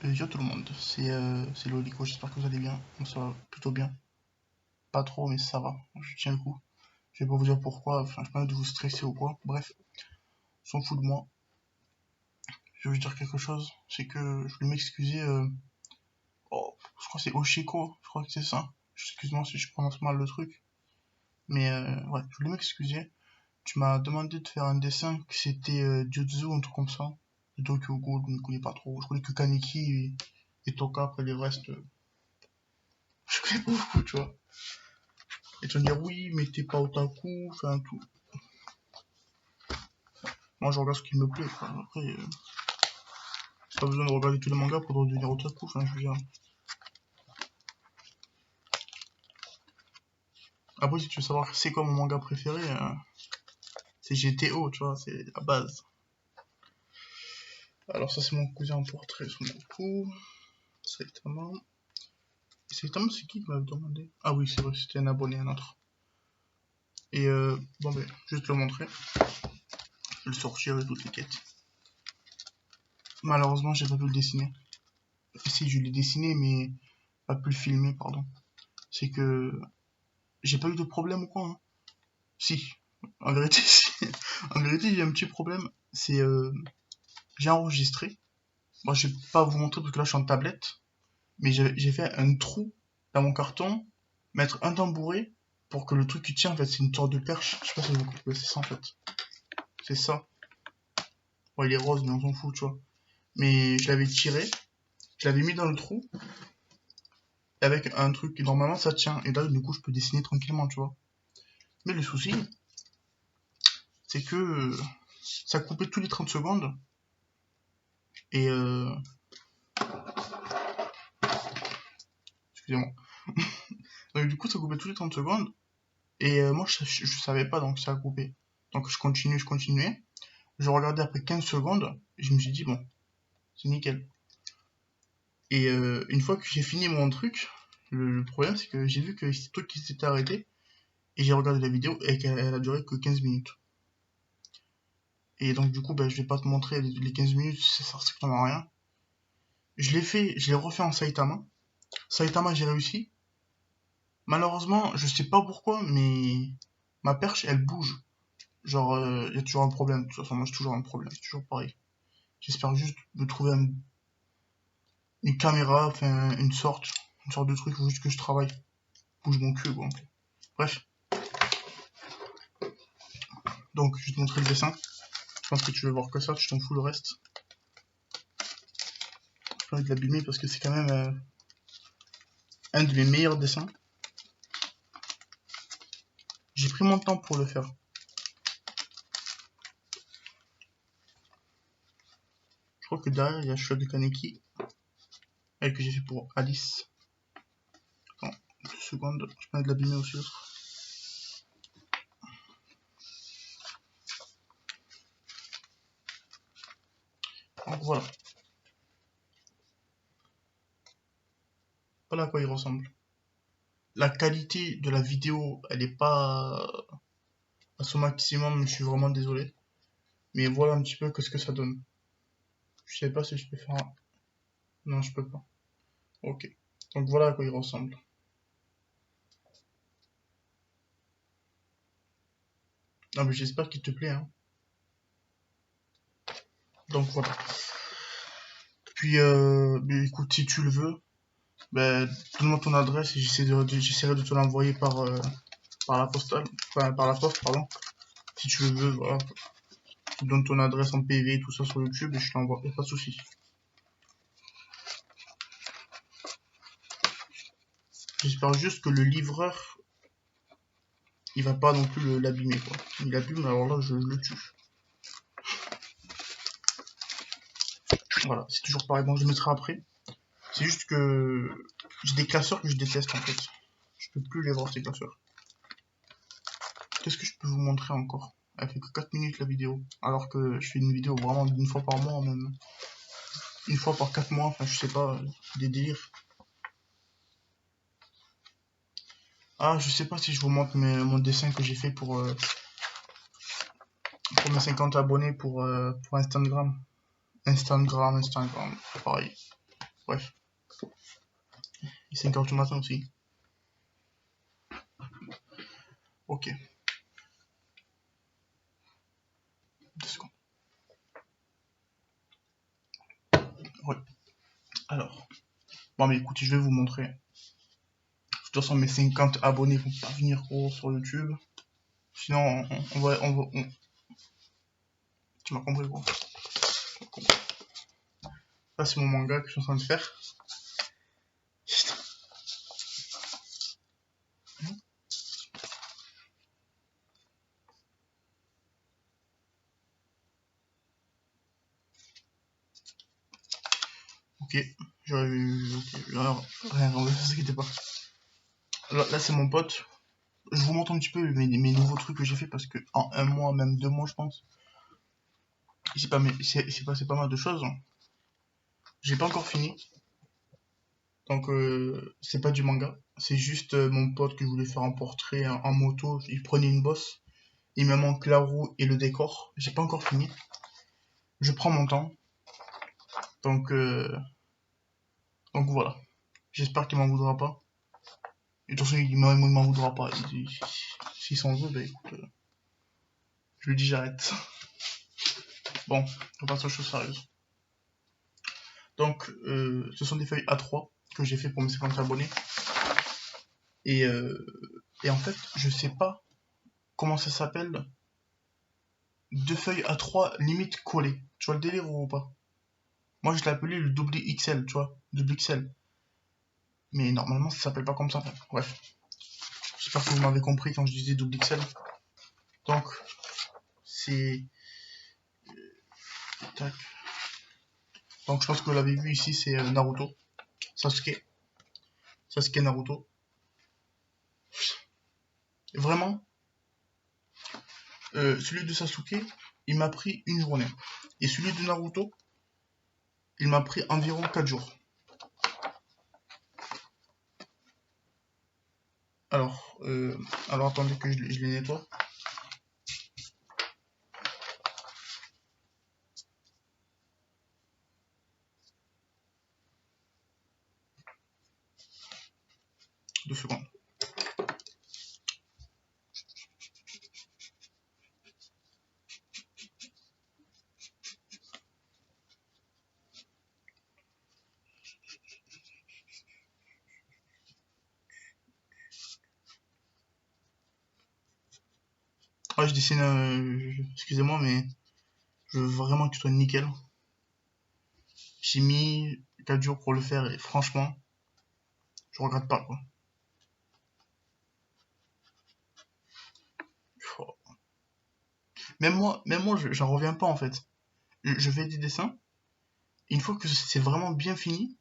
Yo tout le monde, c'est Lolico, j'espère que vous allez bien. Moi ça va plutôt bien. Pas trop, mais ça va, je tiens le coup. Je vais pas vous dire pourquoi, enfin, je pas envie de vous stresser ou quoi. Bref, on s'en fout de moi. Je vais vous dire quelque chose, c'est que je voulais m'excuser. Oh, je crois que c'est Oshiko, je crois que c'est ça. Excuse-moi si je prononce mal le truc. Mais ouais, je voulais m'excuser. Tu m'as demandé de faire un dessin que c'était Jutsu, un truc comme ça. De Tokyo Ghoul, je ne connais pas trop. Je connais que Kaneki et Toka, après les restes, je connais pas beaucoup, tu vois. Et tu vas me dire oui, mais t'es pas otaku, enfin tout. Moi je regarde ce qui me plaît, quoi. Après, pas besoin de regarder tous les mangas pour devenir otaku, enfin je veux dire. Après, si tu veux savoir c'est quoi mon manga préféré, c'est GTO, tu vois, c'est la base. Alors ça c'est mon cousin en portrait, Son Goku, Saitama. Saitama c'est qui m'avait demandé? Ah oui, c'est vrai, c'était un abonné, un autre. Et bon ben, je vais te le montrer. Je vais le sortir et toutes les quêtes. Malheureusement, j'ai pas pu le dessiner. Si, je l'ai dessiné, mais pas pu le filmer, pardon. C'est que j'ai pas eu de problème ou quoi, hein. Si, en vérité, si. En vérité, j'ai un petit problème. C'est j'ai enregistré. Moi, je vais pas vous montrer parce que là, je suis en tablette. Mais j'ai fait un trou dans mon carton, mettre un tambouret pour que le truc qui tient, en fait, c'est une sorte de perche. Je sais pas si vous comprenez, c'est ça en fait. C'est ça. Bon, il est rose, mais on s'en fout, tu vois. Mais je l'avais tiré, je l'avais mis dans le trou, avec un truc qui normalement ça tient. Et là, du coup, je peux dessiner tranquillement, tu vois. Mais le souci, c'est que ça coupait tous les 30 secondes. Et excusez-moi. Donc du coup, ça coupait tous les 30 secondes. Et moi, je savais pas, donc ça a coupé. Donc je continuais. Je regardais après 15 secondes. Et je me suis dit, bon, c'est nickel. Et une fois que j'ai fini mon truc, le problème, c'est que j'ai vu que c'est le truc qui s'était arrêté. Et j'ai regardé la vidéo et qu'elle a duré que 15 minutes. Et donc du coup, bah, je vais pas te montrer les 15 minutes, ça sert strictement à rien. Je l'ai refait en Saitama. Saitama, j'ai réussi. Malheureusement, je sais pas pourquoi, mais ma perche, elle bouge. Genre, il y a toujours un problème. De toute façon, moi, j'ai toujours un problème. C'est toujours pareil. J'espère juste de trouver une caméra, enfin, une sorte de truc, faut juste que je travaille. Bouge mon cul, quoi. Bref. Donc, je vais te montrer le dessin. Je pense que tu veux voir que ça, tu t'en fous le reste. J'ai pas envie de l'abîmer parce que c'est quand même un de mes meilleurs dessins. J'ai pris mon temps pour le faire. Je crois que derrière, il y a Shura de Kaneki. Elle que j'ai fait pour Alice. Attends, 2 secondes. Je peux de l'abîmer aussi l'autre. Donc voilà. Voilà à quoi il ressemble. La qualité de la vidéo, elle est pas à son maximum, je suis vraiment désolé. Mais voilà un petit peu que ce que ça donne. Je sais pas si je peux faire un... Non, je peux pas. Ok. Donc voilà à quoi il ressemble. Non mais j'espère qu'il te plaît, hein. Donc voilà. Puis écoute, si tu le veux, ben, donne-moi ton adresse et j'essaierai de te l'envoyer par la postale, enfin par la poste, pardon. Si tu le veux, voilà. Tu donnes ton adresse en PV, tout ça sur YouTube et je t'envoie, y'a pas de souci. J'espère juste que le livreur, il va pas non plus l'abîmer, quoi. Il abîme, alors là, je le tue. Voilà, c'est toujours pareil. Bon, je le mettrai après. C'est juste que j'ai des classeurs que je déteste, en fait. Je peux plus les voir, ces classeurs. Qu'est-ce que je peux vous montrer encore? Elle fait que 4 minutes la vidéo. Alors que je fais une vidéo vraiment d'une fois par mois, même. Une fois par 4 mois, enfin, je sais pas, des délires. Ah, je sais pas si je vous montre mon dessin que j'ai fait pour mes 50 abonnés pour Instagram. Instagram, pareil. Bref. Il est 5h du matin aussi. Ok. 2 secondes. Ouais. Alors. Bon, mais écoutez, je vais vous montrer. De toute façon, mes 50 abonnés vont pas venir gros sur YouTube. Sinon, tu m'as compris, gros. Là, c'est mon manga que je suis en train de faire. Putain. Ok. Alors, rien, ne vous inquiétez pas. Là, c'est mon pote. Je vous montre un petit peu mes nouveaux trucs que j'ai fait parce que en 1 mois, même 2 mois, je pense, il s'est passé pas mal de choses. J'ai pas encore fini. Donc, c'est pas du manga. C'est juste mon pote que je voulais faire un portrait en moto. Il prenait une bosse. Il me manque la roue et le décor. J'ai pas encore fini. Je prends mon temps. Donc, voilà. J'espère qu'il m'en voudra pas. Et de toute façon, il m'en voudra pas. S'il s'en veut, bah écoute, je lui dis j'arrête. Bon, on passe aux choses sérieuses. Donc, ce sont des feuilles A3 que j'ai fait pour mes 50 abonnés. Et en fait, je sais pas comment ça s'appelle. 2 feuilles A3 limite collées. Tu vois le délire ou pas? Moi, je l'ai appelé le double XL, tu vois, double XL. Mais normalement, ça s'appelle pas comme ça. Bref, j'espère que vous m'avez compris quand je disais double XL. Donc, c'est... Tac. Donc, je pense que vous l'avez vu ici, c'est Naruto. Sasuke. Sasuke Naruto. Vraiment, celui de Sasuke, il m'a pris une journée. Et celui de Naruto, il m'a pris environ 4 jours. Alors, attendez que je les nettoie. Deux secondes. Ah, je dessine, excusez-moi, mais je veux vraiment que tu sois nickel. J'ai mis 4 jours pour le faire et franchement, je regrette pas, quoi. Même moi, j'en reviens pas en fait. Je fais des dessins, et une fois que c'est vraiment bien fini,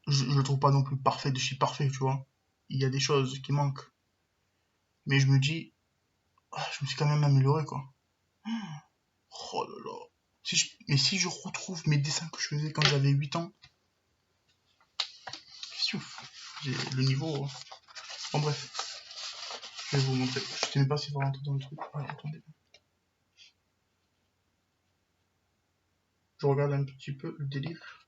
je le trouve pas non plus parfait de chez parfait, tu vois. Il y a des choses qui manquent. Mais je me dis, ah, je me suis quand même amélioré, quoi. Oh là là. Mais si je retrouve mes dessins que je faisais quand j'avais 8 ans, c'est ouf. J'ai le niveau. Bon, bref, je vais vous montrer. Je sais même pas si va rentrer dans le truc. Ah, attendez. Je regarde un petit peu le délire.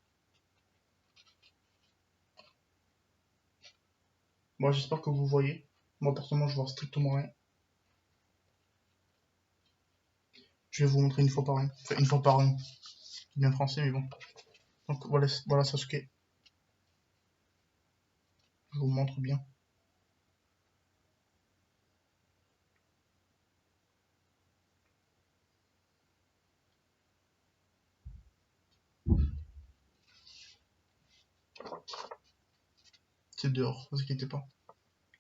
Moi, j'espère que vous voyez. Moi, personnellement, je vois strictement rien. Je vais vous montrer une fois par an. Enfin, une fois par an. C'est bien français, mais bon. Donc, voilà Sasuke. Je vous montre bien. C'est dehors, ne vous inquiétez pas.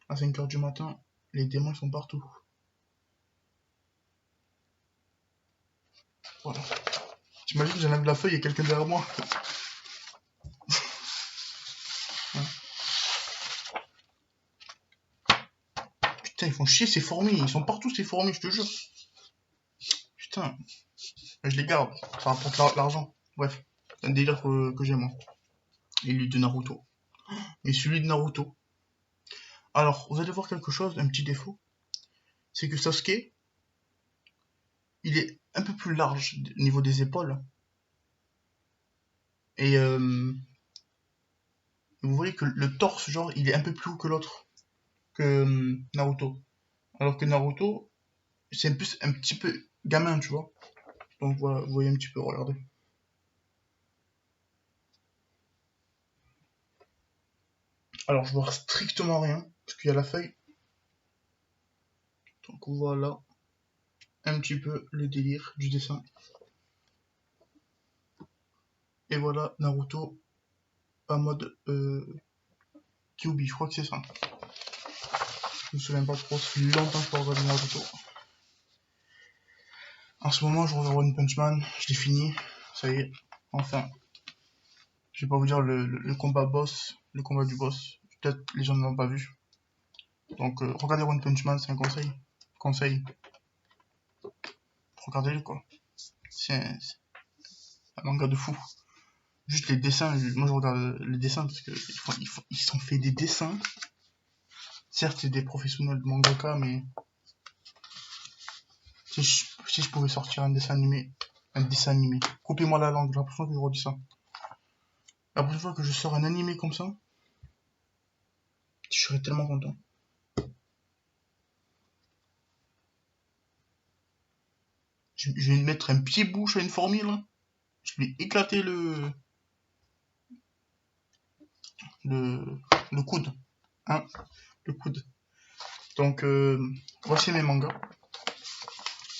À 5h du matin, les démons sont partout. Voilà. J'imagine que j'enlève la feuille et quelqu'un derrière moi. Putain, ils font chier ces fourmis. Ils sont partout ces fourmis, je te jure. Putain. Je les garde. Ça rapporte l'argent. Bref. C'est un délire que j'aime, moi. Et lui de Naruto. Mais celui de Naruto. Alors, vous allez voir quelque chose, un petit défaut. C'est que Sasuke, il est un peu plus large au niveau des épaules. Et vous voyez que le torse, genre, il est un peu plus haut que l'autre, que Naruto. Alors que Naruto, c'est plus un petit peu gamin, tu vois. Donc voilà, vous voyez un petit peu, regardez. Alors je vois strictement rien, parce qu'il y a la feuille. Donc voilà un petit peu le délire du dessin. Et voilà Naruto en mode Kyuubi, je crois que c'est ça. Je me souviens pas trop, ça fait longtemps que je peux regarder Naruto. En ce moment, je regarde One Punch Man, je l'ai fini, ça y est, enfin. Je vais pas vous dire le combat boss, le combat du boss. Peut-être les gens ne l'ont pas vu. Donc regardez One Punch Man, c'est un conseil. Conseil, regardez-le quoi. C'est un manga de fou. Juste les dessins, moi je regarde les dessins parce que ils sont fait des dessins. Certes, c'est des professionnels de mangaka, mais si je pouvais sortir un dessin animé, coupez-moi la langue, j'ai l'impression que je redis ça. La prochaine fois que je sors un animé comme ça, je serais tellement content. Je vais mettre un pied-bouche à une fourmi là. Je vais éclater le, le coude. Hein, le coude. Donc, voici mes mangas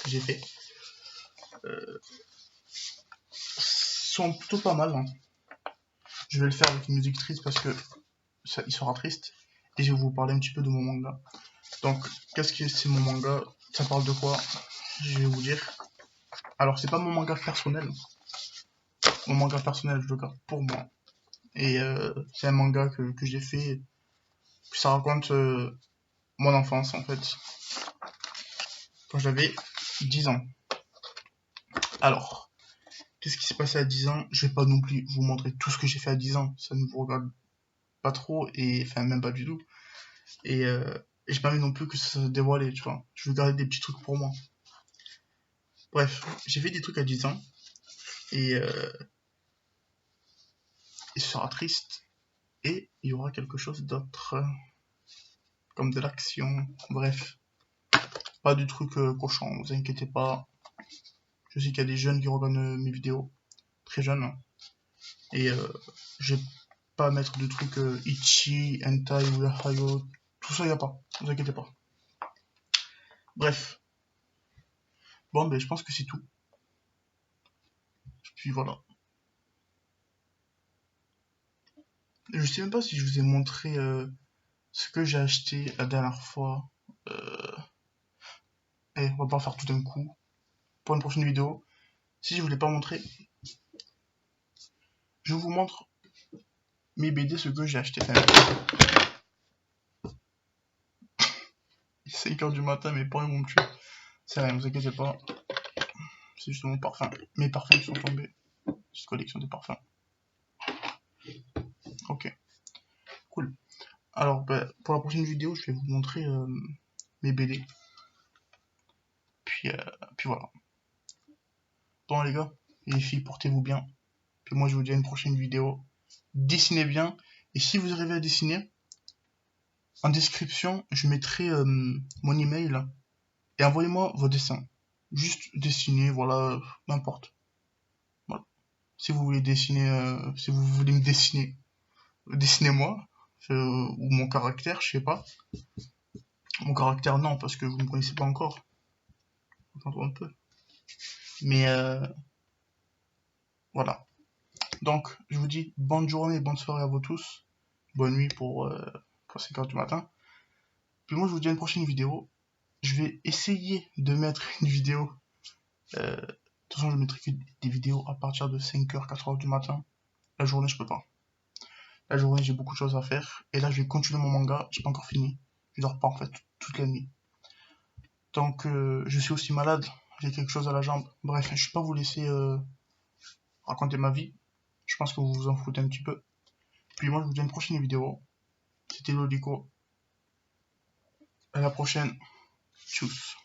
que j'ai fait. Sont plutôt pas mal. Hein. Je vais le faire avec une musique triste parce que ça, il sera triste. Et je vais vous parler un petit peu de mon manga. Donc, qu'est-ce que c'est mon manga? Ça parle de quoi? Je vais vous dire. Alors, c'est pas mon manga personnel. Mon manga personnel, je le garde pour moi. Et c'est un manga que j'ai fait. Ça raconte mon enfance, en fait. Quand j'avais 10 ans. Alors, qu'est-ce qui s'est passé à 10 ans? Je vais pas non plus vous montrer tout ce que j'ai fait à 10 ans. Ça ne vous regarde pas trop. Et enfin, même pas du tout. Et j'ai pas envie non plus que ça se dévoile, tu vois. Je veux garder des petits trucs pour moi. Bref, j'ai fait des trucs à 10 ans. Et il sera triste. Et il y aura quelque chose d'autre. Comme de l'action. Bref. Pas du truc cochon, vous inquiétez pas. Je sais qu'il y a des jeunes qui regardent mes vidéos. Très jeunes. Et je vais pas mettre de trucs Ichi, Hentai ou Yahayo. Tout ça, y a pas. Vous inquiétez pas. Bref. Bon, ben, je pense que c'est tout. Puis voilà. Je sais même pas si je vous ai montré ce que j'ai acheté la dernière fois. Et on va pas faire tout d'un coup. Pour une prochaine vidéo. Si je vous l'ai pas montré, je vous montre mes BD, ce que j'ai acheté. Enfin, 5h du matin, mes parents vont me tuer. C'est rien, vous inquiétez pas. C'est juste mon parfum. Mes parfums qui sont tombés. Petite collection de parfums. Ok, cool. Alors, bah, pour la prochaine vidéo, je vais vous montrer mes BD. Puis, puis voilà. Bon, les gars, et les filles, portez-vous bien. Puis moi, je vous dis à une prochaine vidéo. Dessinez bien. Et si vous arrivez à dessiner, en description, je mettrai mon email. Et envoyez-moi vos dessins. Juste dessiner, voilà, n'importe. Voilà. Si vous voulez dessiner, si vous voulez me dessiner, dessinez-moi. Ou mon caractère, je sais pas. Mon caractère, non, parce que vous ne me connaissez pas encore. Attendons un peu. Mais voilà. Donc, je vous dis bonne journée, bonne soirée à vous tous. Bonne nuit pour 5h du matin. Puis moi, je vous dis à une prochaine vidéo. Je vais essayer de mettre une vidéo. De toute façon, je mettrai que des vidéos à partir de 5h, 4h du matin. La journée, je peux pas. La journée, j'ai beaucoup de choses à faire. Et là, je vais continuer mon manga. J'ai pas encore fini. Je dors pas, en fait, toute la nuit. Donc, je suis aussi malade. J'ai quelque chose à la jambe. Bref, je vais pas vous laisser raconter ma vie. Je pense que vous vous en foutez un petit peu. Puis moi, je vous dis à une prochaine vidéo. C'était Lolico. À la prochaine. Tchuss.